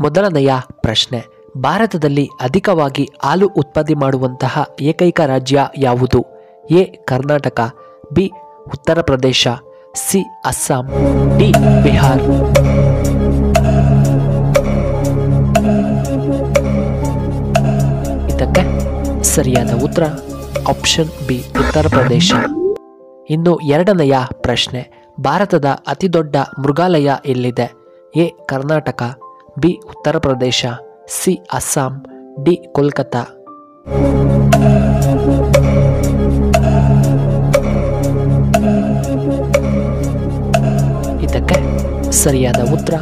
ಮೊದಲನೆಯ ಪ್ರಶ್ನೆ, ಭಾರತದಲ್ಲಿ ಅಧಿಕವಾಗಿ ಹಾಲು ಉತ್ಪತ್ತಿ ಮಾಡುವಂತಹ ಏಕೈಕ ರಾಜ್ಯ ಯಾವುದು? A Karnataka, B Uttar Pradesh, C Assam, D Bihar. ಇದಕ್ಕೆ ಸರಿಯಾದ ಉತ್ತರ ಆಪ್ಷನ್ ಬಿ ಉತ್ತರ ಪ್ರದೇಶ. ಇನ್ನು ಎರಡನೆಯ ಪ್ರಶ್ನೆ, ಭಾರತದ ಅತಿದೊಡ್ಡ ಮೃಗಾಲಯ ಎಲ್ಲಿದೆ? A Karnataka, B Uttar Pradesh, C Assam, D Kolkata. ಇದಕ್ಕೆ ಸರಿಯಾದ ಉತ್ತರ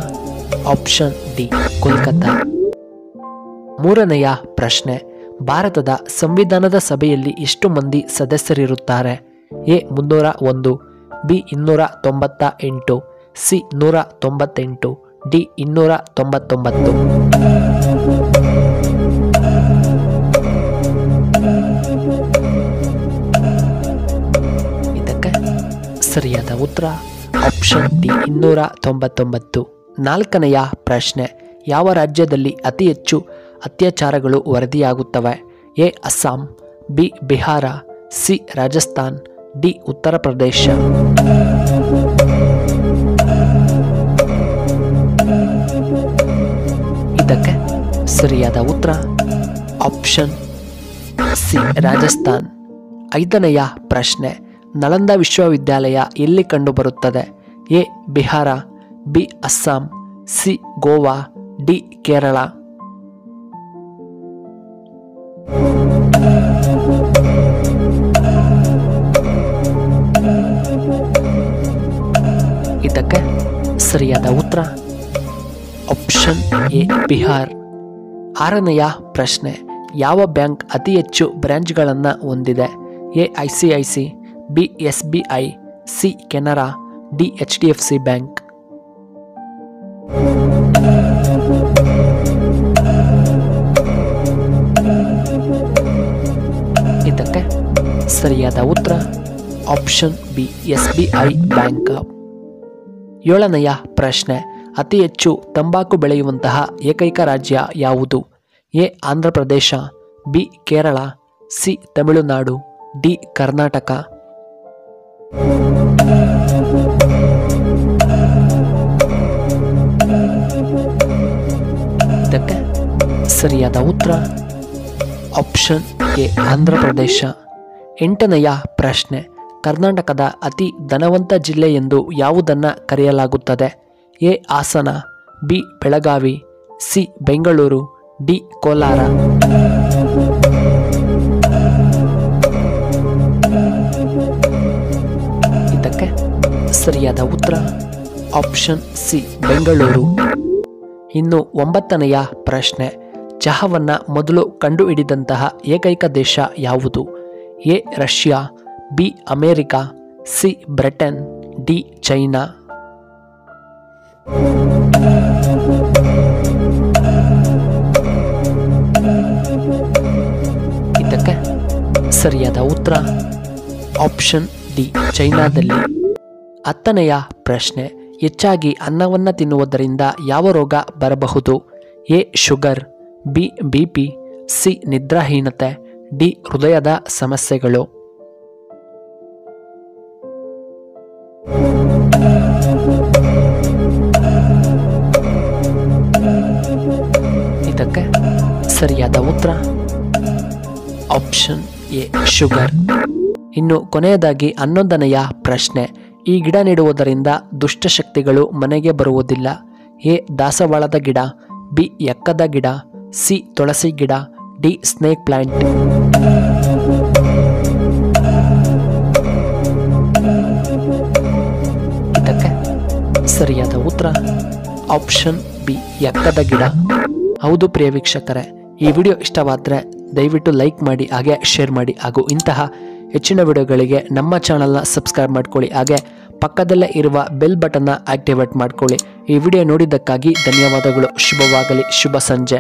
ಆಪ್ಷನ್ ಡಿ ಕೋಲ್ಕತ್ತಾ. ಮೂರನೆಯ ಪ್ರಶ್ನೆ, ಭಾರತದ ಸಂವಿಧಾನದ ಸಭೆಯಲ್ಲಿ ಎಷ್ಟು ಮಂದಿ ಸದಸ್ಯರಿರುತ್ತಾರೆ? A 301, B 298, C 198, D 299. ಇದಕ್ಕೆ ಸರಿಯಾದ ಉತ್ತರ ಆಪ್ಷನ್ ಡಿ 299. ನಾಲ್ಕನೆಯ ಪ್ರಶ್ನೆ, ಯಾವ ರಾಜ್ಯದಲ್ಲಿ ಅತಿ ಹೆಚ್ಚು ಅತ್ಯಾಚಾರಗಳು ವರದಿಯಾಗುತ್ತವೆ? A Assam, B Bihar, C Rajasthan, D Uttar Pradesh. ಇದಕ್ಕೆ ಸರಿಯಾದ ಉತ್ತರ ಆಪ್ಷನ್ ಸಿ ರಾಜಸ್ಥಾನ್. ಐದನೆಯ ಪ್ರಶ್ನೆ, ನಳಂದ ವಿಶ್ವವಿದ್ಯಾಲಯ ಎಲ್ಲಿ ಕಂಡುಬರುತ್ತದೆ? A Bihar, B Assam, C Goa, D Kerala. ಇದಕ್ಕೆ ಸರಿಯಾದ ಉತ್ತರ ಆಪ್ಷನ್ ಎ ಬಿಹಾರ್. ಆರನೆಯ ಪ್ರಶ್ನೆ, ಯಾವ ಬ್ಯಾಂಕ್ ಅತಿ ಹೆಚ್ಚು ಬ್ರಾಂಚ್ಗಳನ್ನು ಹೊಂದಿದೆ? A ICIC, B SBI, C Canara, D HDFC bank. ಇದಕ್ಕೆ ಸರಿಯಾದ ಉತ್ತರ ಆಪ್ಷನ್ ಬಿ SBI ಬ್ಯಾಂಕ್. ಏಳನೆಯ ಪ್ರಶ್ನೆ, ಅತಿ ಹೆಚ್ಚು ತಂಬಾಕು ಬೆಳೆಯುವಂತಹ ಏಕೈಕ ರಾಜ್ಯ ಯಾವುದು? A Andhra Pradesh, B Kerala, C Tamil Nadu, D Karnataka. ಇದಕ್ಕೆ ಸರಿಯಾದ ಉತ್ತರ ಆಪ್ಷನ್ ಎ ಆಂಧ್ರ ಪ್ರದೇಶ. ಎಂಟನೆಯ ಪ್ರಶ್ನೆ, ಕರ್ನಾಟಕದ ಅತಿ ಧನವಂತ ಜಿಲ್ಲೆ ಎಂದು ಯಾವುದನ್ನು ಕರೆಯಲಾಗುತ್ತದೆ? A Hassan, B Belagavi, C Bengaluru, D Kolar. ಇದಕ್ಕೆ ಸರಿಯಾದ ಉತ್ತರ ಆಪ್ಷನ್ ಸಿ ಬೆಂಗಳೂರು. ಇನ್ನು ಒಂಬತ್ತನೆಯ ಪ್ರಶ್ನೆ, ಚಹಾವನ್ನು ಮೊದಲು ಕಂಡುಹಿಡಿದಂತಹ ಏಕೈಕ ದೇಶ ಯಾವುದು? A Russia, B America, C Britain, D China. ಇದಕ್ಕೆ ಸರಿಯಾದ ಉತ್ತರ ಆಪ್ಷನ್ ಡಿ ಚೈನಾದಲ್ಲಿ. ಹತ್ತನೆಯ ಪ್ರಶ್ನೆ, ಹೆಚ್ಚಾಗಿ ಅನ್ನವನ್ನು ತಿನ್ನುವುದರಿಂದ ಯಾವ ರೋಗ ಬರಬಹುದು? A sugar, B BP, C ನಿದ್ರಾಹೀನತೆ, ಡಿ ಹೃದಯದ ಸಮಸ್ಯೆಗಳು. ಇದಕ್ಕೆ ಸರಿಯಾದ ಉತ್ತರ ಆಪ್ಷನ್ ಎ ಶುಗರ್. ಇನ್ನು ಕೊನೆಯದಾಗಿ 11ನೆಯ ಪ್ರಶ್ನೆ, ಈ ಗಿಡ ನೆಡುವುದರಿಂದ ದುಷ್ಟಶಕ್ತಿಗಳು ಮನೆಗೆ ಬರುವುದಿಲ್ಲ. ಎ ದಾಸವಾಳದ ಗಿಡ, ಬಿ ಎಕ್ಕದ ಗಿಡ, ಸಿ ತುಳಸಿ ಗಿಡ, ಡಿ ಸ್ನೇಕ್ ಪ್ಲಾಂಟ್. ಇದಕ್ಕೆ ಸರಿಯಾದ ಉತ್ತರ ಆಪ್ಷನ್ ಬಿ ಎಕ್ಕದ ಗಿಡ. ಹೌದು ಪ್ರಿಯ ವೀಕ್ಷಕರೇ, ಈ ವಿಡಿಯೋ ಇಷ್ಟವಾದರೆ ದಯವಿಟ್ಟು ಲೈಕ್ ಮಾಡಿ, ಹಾಗೆ ಶೇರ್ ಮಾಡಿ, ಹಾಗೂ ಇಂತಹ ಹೆಚ್ಚಿನ ವಿಡಿಯೋಗಳಿಗೆ ನಮ್ಮ ಚಾನಲ್ನ ಸಬ್ಸ್ಕ್ರೈಬ್ ಮಾಡ್ಕೊಳ್ಳಿ, ಹಾಗೆ ಪಕ್ಕದಲ್ಲೇ ಇರುವ ಬೆಲ್ ಬಟನ್ನ ಆಕ್ಟಿವೇಟ್ ಮಾಡ್ಕೊಳ್ಳಿ. ಈ ವಿಡಿಯೋ ನೋಡಿದ್ದಕ್ಕಾಗಿ ಧನ್ಯವಾದಗಳು. ಶುಭವಾಗಲಿ. ಶುಭ ಸಂಜೆ.